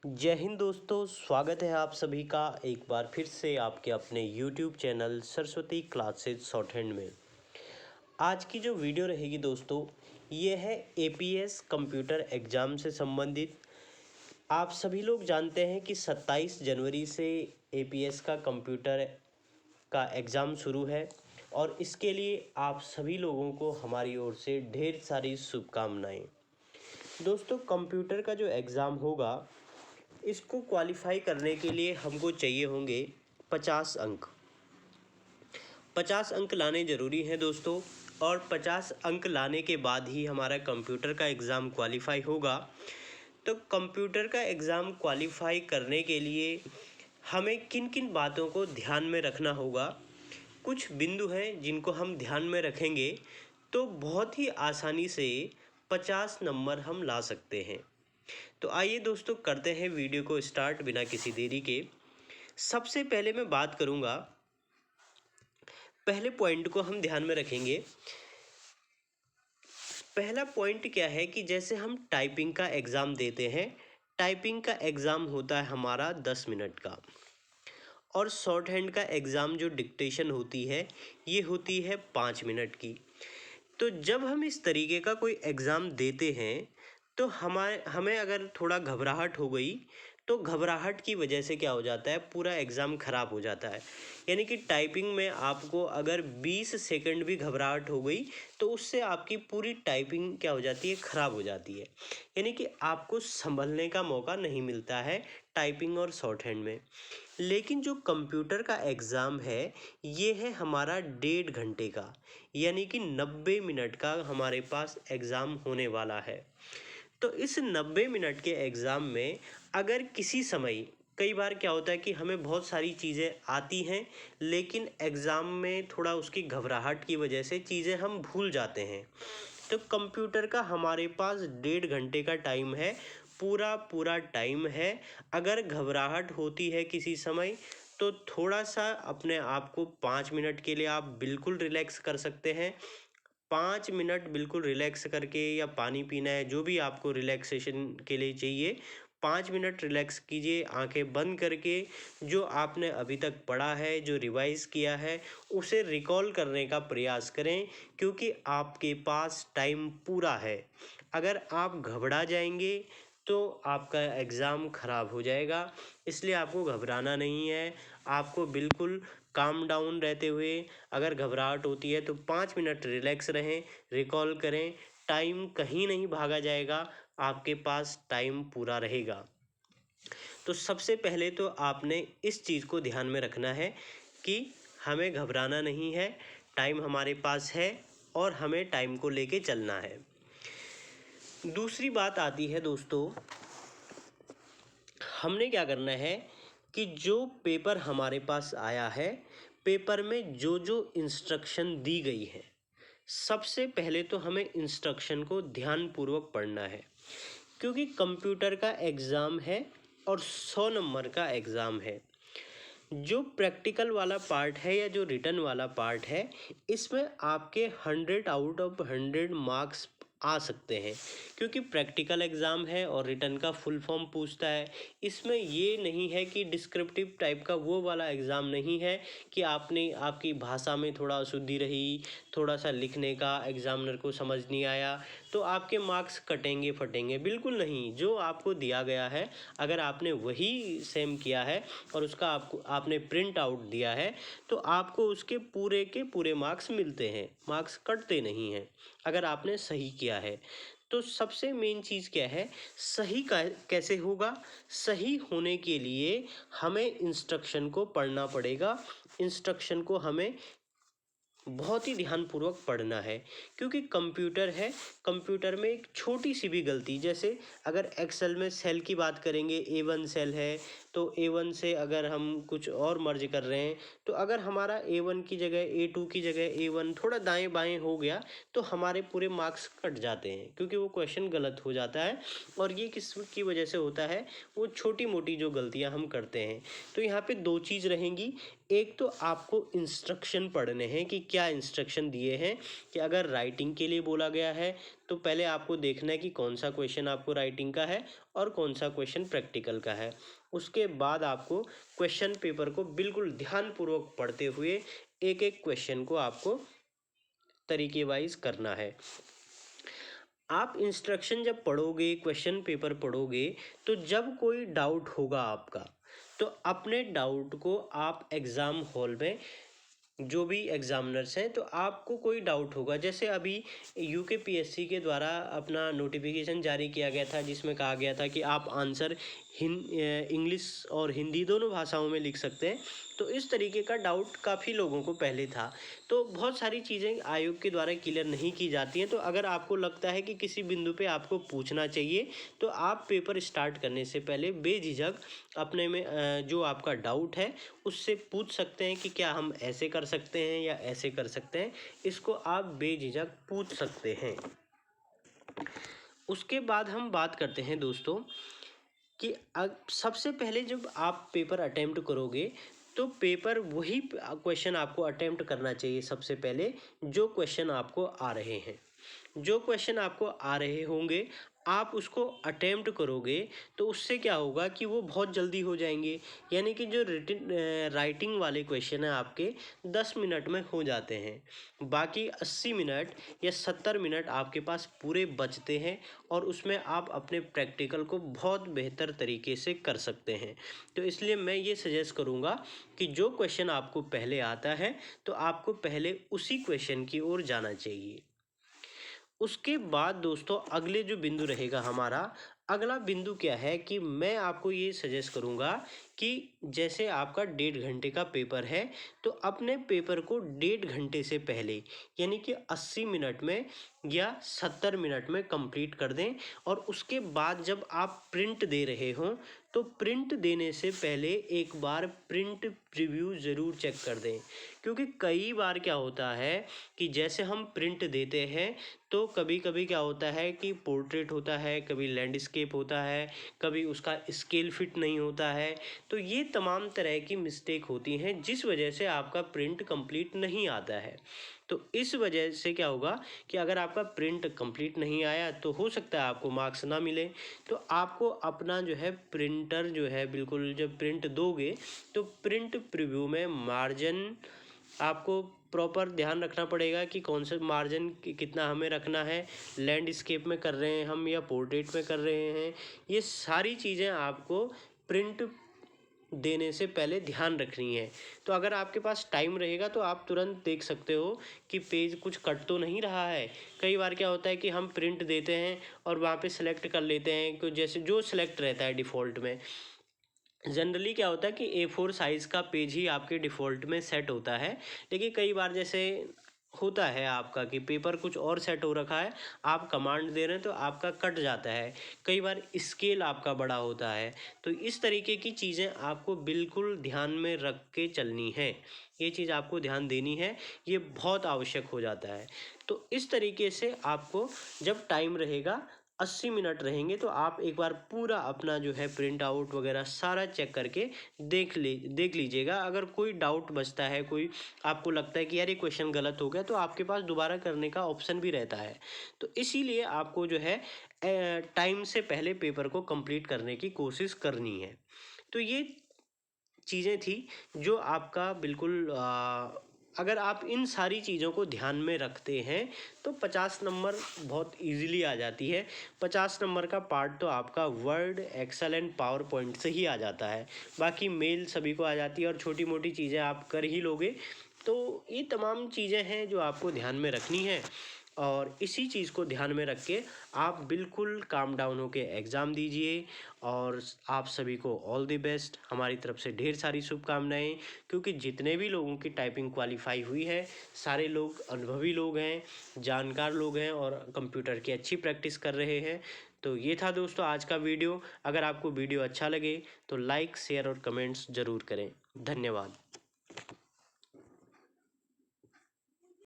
जय हिंद दोस्तों, स्वागत है आप सभी का एक बार फिर से आपके अपने YouTube channel Saraswati classes short hand में। आज की जो वीडियो रहेगी दोस्तों, ये है APS कंप्यूटर एग्ज़ाम से संबंधित। आप सभी लोग जानते हैं कि 27 जनवरी से APS का कंप्यूटर का एग्ज़ाम शुरू है और इसके लिए आप सभी लोगों को हमारी ओर से ढेर सारी शुभकामनाएं। दोस्तों, कंप्यूटर का जो एग्ज़ाम होगा, इसको क्वालिफाई करने के लिए हमको चाहिए होंगे 50 अंक। 50 अंक लाने ज़रूरी हैं दोस्तों, और 50 अंक लाने के बाद ही हमारा कंप्यूटर का एग्ज़ाम क्वालिफाई होगा। तो कंप्यूटर का एग्ज़ाम क्वालिफाई करने के लिए हमें किन किन बातों को ध्यान में रखना होगा, कुछ बिंदु हैं जिनको हम ध्यान में रखेंगे तो बहुत ही आसानी से 50 नंबर हम ला सकते हैं। तो आइए दोस्तों, करते हैं वीडियो को स्टार्ट बिना किसी देरी के। सबसे पहले मैं बात करूंगा, पहले पॉइंट को हम ध्यान में रखेंगे। पहला पॉइंट क्या है कि जैसे हम टाइपिंग का एग्ज़ाम देते हैं, टाइपिंग का एग्ज़ाम होता है हमारा 10 मिनट का, और शॉर्ट हैंड का एग्ज़ाम जो डिक्टेशन होती है ये होती है 5 मिनट की। तो जब हम इस तरीके का कोई एग्ज़ाम देते हैं तो हमें अगर थोड़ा घबराहट हो गई तो घबराहट की वजह से क्या हो जाता है, पूरा एग्ज़ाम ख़राब हो जाता है। यानी कि टाइपिंग में आपको अगर 20 सेकंड भी घबराहट हो गई तो उससे आपकी पूरी टाइपिंग क्या हो जाती है, ख़राब हो जाती है। यानी कि आपको संभलने का मौका नहीं मिलता है टाइपिंग और शॉर्ट हैंड में। लेकिन जो कंप्यूटर का एग्ज़ाम है ये है हमारा 1.5 घंटे का, यानी कि 90 मिनट का हमारे पास एग्ज़ाम होने वाला है। तो इस 90 मिनट के एग्ज़ाम में अगर किसी समय, कई बार क्या होता है कि हमें बहुत सारी चीज़ें आती हैं लेकिन एग्ज़ाम में थोड़ा उसकी घबराहट की वजह से चीज़ें हम भूल जाते हैं। तो कंप्यूटर का हमारे पास 1.5 घंटे का टाइम है, पूरा पूरा टाइम है। अगर घबराहट होती है किसी समय तो थोड़ा सा अपने आप को 5 मिनट के लिए आप बिल्कुल रिलैक्स कर सकते हैं। 5 मिनट बिल्कुल रिलैक्स करके, या पानी पीना है, जो भी आपको रिलैक्सेशन के लिए चाहिए, 5 मिनट रिलैक्स कीजिए आंखें बंद करके। जो आपने अभी तक पढ़ा है, जो रिवाइज़ किया है, उसे रिकॉल करने का प्रयास करें, क्योंकि आपके पास टाइम पूरा है। अगर आप घबरा जाएंगे तो आपका एग्ज़ाम ख़राब हो जाएगा। इसलिए आपको घबराना नहीं है, आपको बिल्कुल काम डाउन रहते हुए, अगर घबराहट होती है तो 5 मिनट रिलैक्स रहें, रिकॉल करें। टाइम कहीं नहीं भागा जाएगा, आपके पास टाइम पूरा रहेगा। तो सबसे पहले तो आपने इस चीज़ को ध्यान में रखना है कि हमें घबराना नहीं है, टाइम हमारे पास है और हमें टाइम को लेके चलना है। दूसरी बात आती है दोस्तों, हमने क्या करना है कि जो पेपर हमारे पास आया है, पेपर में जो जो इंस्ट्रक्शन दी गई है, सबसे पहले तो हमें इंस्ट्रक्शन को ध्यानपूर्वक पढ़ना है। क्योंकि कंप्यूटर का एग्ज़ाम है और 100 नंबर का एग्ज़ाम है। जो प्रैक्टिकल वाला पार्ट है या जो रिटन वाला पार्ट है, इसमें आपके 100 आउट ऑफ 100 मार्क्स आ सकते हैं, क्योंकि प्रैक्टिकल एग्ज़ाम है और रिटन का फुल फॉर्म पूछता है। इसमें ये नहीं है कि डिस्क्रिप्टिव टाइप का वो वाला एग्ज़ाम नहीं है कि आपकी भाषा में थोड़ा अशुद्धि रही, थोड़ा सा लिखने का एग्ज़ामिनर को समझ नहीं आया तो आपके मार्क्स कटेंगे फटेंगे, बिल्कुल नहीं। जो आपको दिया गया है, अगर आपने वही सेम किया है और उसका आपने प्रिंट आउट दिया है तो आपको उसके पूरे के पूरे मार्क्स मिलते हैं, मार्क्स कटते नहीं हैं अगर आपने सही किया है। तो सबसे मेन चीज़ क्या है, सही कैसे होगा? सही होने के लिए हमें इंस्ट्रक्शन को पढ़ना पड़ेगा। इंस्ट्रक्शन को हमें बहुत ही ध्यानपूर्वक पढ़ना है, क्योंकि कंप्यूटर है, कंप्यूटर में एक छोटी सी भी गलती, जैसे अगर एक्सेल में सेल की बात करेंगे, A1 सेल है तो A1 से अगर हम कुछ और मर्ज कर रहे हैं तो अगर हमारा A1 की जगह A2 की जगह A1 थोड़ा दाएं बाएं हो गया तो हमारे पूरे मार्क्स कट जाते हैं, क्योंकि वो क्वेश्चन गलत हो जाता है। और ये किस की वजह से होता है, वो छोटी मोटी जो गलतियां हम करते हैं। तो यहाँ पे दो चीज़ रहेंगी, एक तो आपको इंस्ट्रक्शन पढ़ने हैं कि क्या इंस्ट्रक्शन दिए हैं, कि अगर राइटिंग के लिए बोला गया है तो पहले आपको देखना है कि कौन सा क्वेश्चन आपको राइटिंग का है और कौन सा क्वेश्चन प्रैक्टिकल का है। उसके बाद आपको क्वेश्चन पेपर को बिल्कुल ध्यानपूर्वक पढ़ते हुए एक एक क्वेश्चन को आपको तरीके वाइज करना है। आप इंस्ट्रक्शन जब पढ़ोगे, क्वेश्चन पेपर पढ़ोगे, तो जब कोई डाउट होगा आपका, तो अपने डाउट को आप एग्ज़ाम हॉल में, जो भी एग्जामिनर्स हैं, तो आपको कोई डाउट होगा, जैसे अभी यूकेपीएससी के द्वारा अपना नोटिफिकेशन जारी किया गया था जिसमें कहा गया था कि आप आंसर इंग्लिश और हिंदी दोनों भाषाओं में लिख सकते हैं। तो इस तरीके का डाउट काफ़ी लोगों को पहले था। तो बहुत सारी चीज़ें आयोग के द्वारा क्लियर नहीं की जाती हैं। तो अगर आपको लगता है कि किसी बिंदु पे आपको पूछना चाहिए, तो आप पेपर स्टार्ट करने से पहले बेझिझक अपने में जो आपका डाउट है उससे पूछ सकते हैं कि क्या हम ऐसे कर सकते हैं या ऐसे कर सकते हैं। इसको आप बेझिझक पूछ सकते हैं। उसके बाद हम बात करते हैं दोस्तों कि सबसे पहले जब आप पेपर अटेम्प्ट करोगे, तो पेपर वही क्वेश्चन आपको अटेम्प्ट करना चाहिए सबसे पहले जो क्वेश्चन आपको आ रहे हैं। जो क्वेश्चन आपको आ रहे होंगे आप उसको अटेम्प्ट करोगे, तो उससे क्या होगा कि वो बहुत जल्दी हो जाएंगे। यानी कि जो राइटिंग वाले क्वेश्चन हैं आपके 10 मिनट में हो जाते हैं। बाकी 80 मिनट या 70 मिनट आपके पास पूरे बचते हैं और उसमें आप अपने प्रैक्टिकल को बहुत बेहतर तरीके से कर सकते हैं। तो इसलिए मैं ये सजेस्ट करूँगा कि जो क्वेश्चन आपको पहले आता है, तो आपको पहले उसी क्वेश्चन की ओर जाना चाहिए। उसके बाद दोस्तों अगले जो बिंदु रहेगा हमारा, अगला बिंदु क्या है कि मैं आपको ये सजेस्ट करूँगा कि जैसे आपका 1.5 घंटे का पेपर है, तो अपने पेपर को 1.5 घंटे से पहले यानी कि 80 मिनट में या 70 मिनट में कंप्लीट कर दें। और उसके बाद जब आप प्रिंट दे रहे हों, तो प्रिंट देने से पहले एक बार प्रिंट प्रीव्यू ज़रूर चेक कर दें। क्योंकि कई बार क्या होता है कि जैसे हम प्रिंट देते हैं, तो कभी कभी क्या होता है कि पोर्ट्रेट होता है, कभी लैंडस्केप होता है, कभी उसका स्केल फिट नहीं होता है। तो ये तमाम तरह की मिस्टेक होती हैं जिस वजह से आपका प्रिंट कंप्लीट नहीं आता है। तो इस वजह से क्या होगा कि अगर आपका प्रिंट कंप्लीट नहीं आया, तो हो सकता है आपको मार्क्स ना मिले। तो आपको अपना जो है प्रिंटर जो है, बिल्कुल जब प्रिंट दोगे, तो प्रिंट प्रीव्यू में मार्जिन आपको प्रॉपर ध्यान रखना पड़ेगा कि कौन सा मार्जिन कितना हमें रखना है, लैंडस्केप में कर रहे हैं हम या पोर्ट्रेट में कर रहे हैं। ये सारी चीज़ें आपको प्रिंट देने से पहले ध्यान रखनी है। तो अगर आपके पास टाइम रहेगा, तो आप तुरंत देख सकते हो कि पेज कुछ कट तो नहीं रहा है। कई बार क्या होता है कि हम प्रिंट देते हैं और वहाँ पे सेलेक्ट कर लेते हैं कि जैसे जो सिलेक्ट रहता है डिफ़ॉल्ट में। जनरली क्या होता है कि A4 साइज़ का पेज ही आपके डिफ़ॉल्ट में सेट होता है। लेकिन कई बार जैसे होता है आपका कि पेपर कुछ और सेट हो रखा है, आप कमांड दे रहे हैं तो आपका कट जाता है। कई बार स्केल आपका बड़ा होता है। तो इस तरीके की चीज़ें आपको बिल्कुल ध्यान में रख के चलनी है। ये चीज़ आपको ध्यान देनी है, ये बहुत आवश्यक हो जाता है। तो इस तरीके से आपको जब टाइम रहेगा, 80 मिनट रहेंगे, तो आप एक बार पूरा अपना जो है प्रिंट आउट वगैरह सारा चेक करके देख लीजिएगा। अगर कोई डाउट बचता है, कोई आपको लगता है कि यार ये क्वेश्चन गलत हो गया, तो आपके पास दोबारा करने का ऑप्शन भी रहता है। तो इसीलिए आपको जो है टाइम से पहले पेपर को कंप्लीट करने की कोशिश करनी है। तो ये चीज़ें थी जो आपका बिल्कुल अगर आप इन सारी चीज़ों को ध्यान में रखते हैं, तो 50 नंबर बहुत इजीली आ जाती है। 50 नंबर का पार्ट तो आपका Word, Excel and PowerPoint से ही आ जाता है। बाकी मेल सभी को आ जाती है और छोटी मोटी चीज़ें आप कर ही लोगे। तो ये तमाम चीज़ें हैं जो आपको ध्यान में रखनी है। और इसी चीज़ को ध्यान में रख के आप बिल्कुल काम डाउन होके एग्ज़ाम दीजिए। और आप सभी को ऑल द बेस्ट, हमारी तरफ से ढेर सारी शुभकामनाएं। क्योंकि जितने भी लोगों की टाइपिंग क्वालिफाई हुई है, सारे लोग अनुभवी लोग हैं, जानकार लोग हैं और कंप्यूटर की अच्छी प्रैक्टिस कर रहे हैं। तो ये था दोस्तों आज का वीडियो। अगर आपको वीडियो अच्छा लगे तो लाइक, शेयर और कमेंट्स ज़रूर करें। धन्यवाद।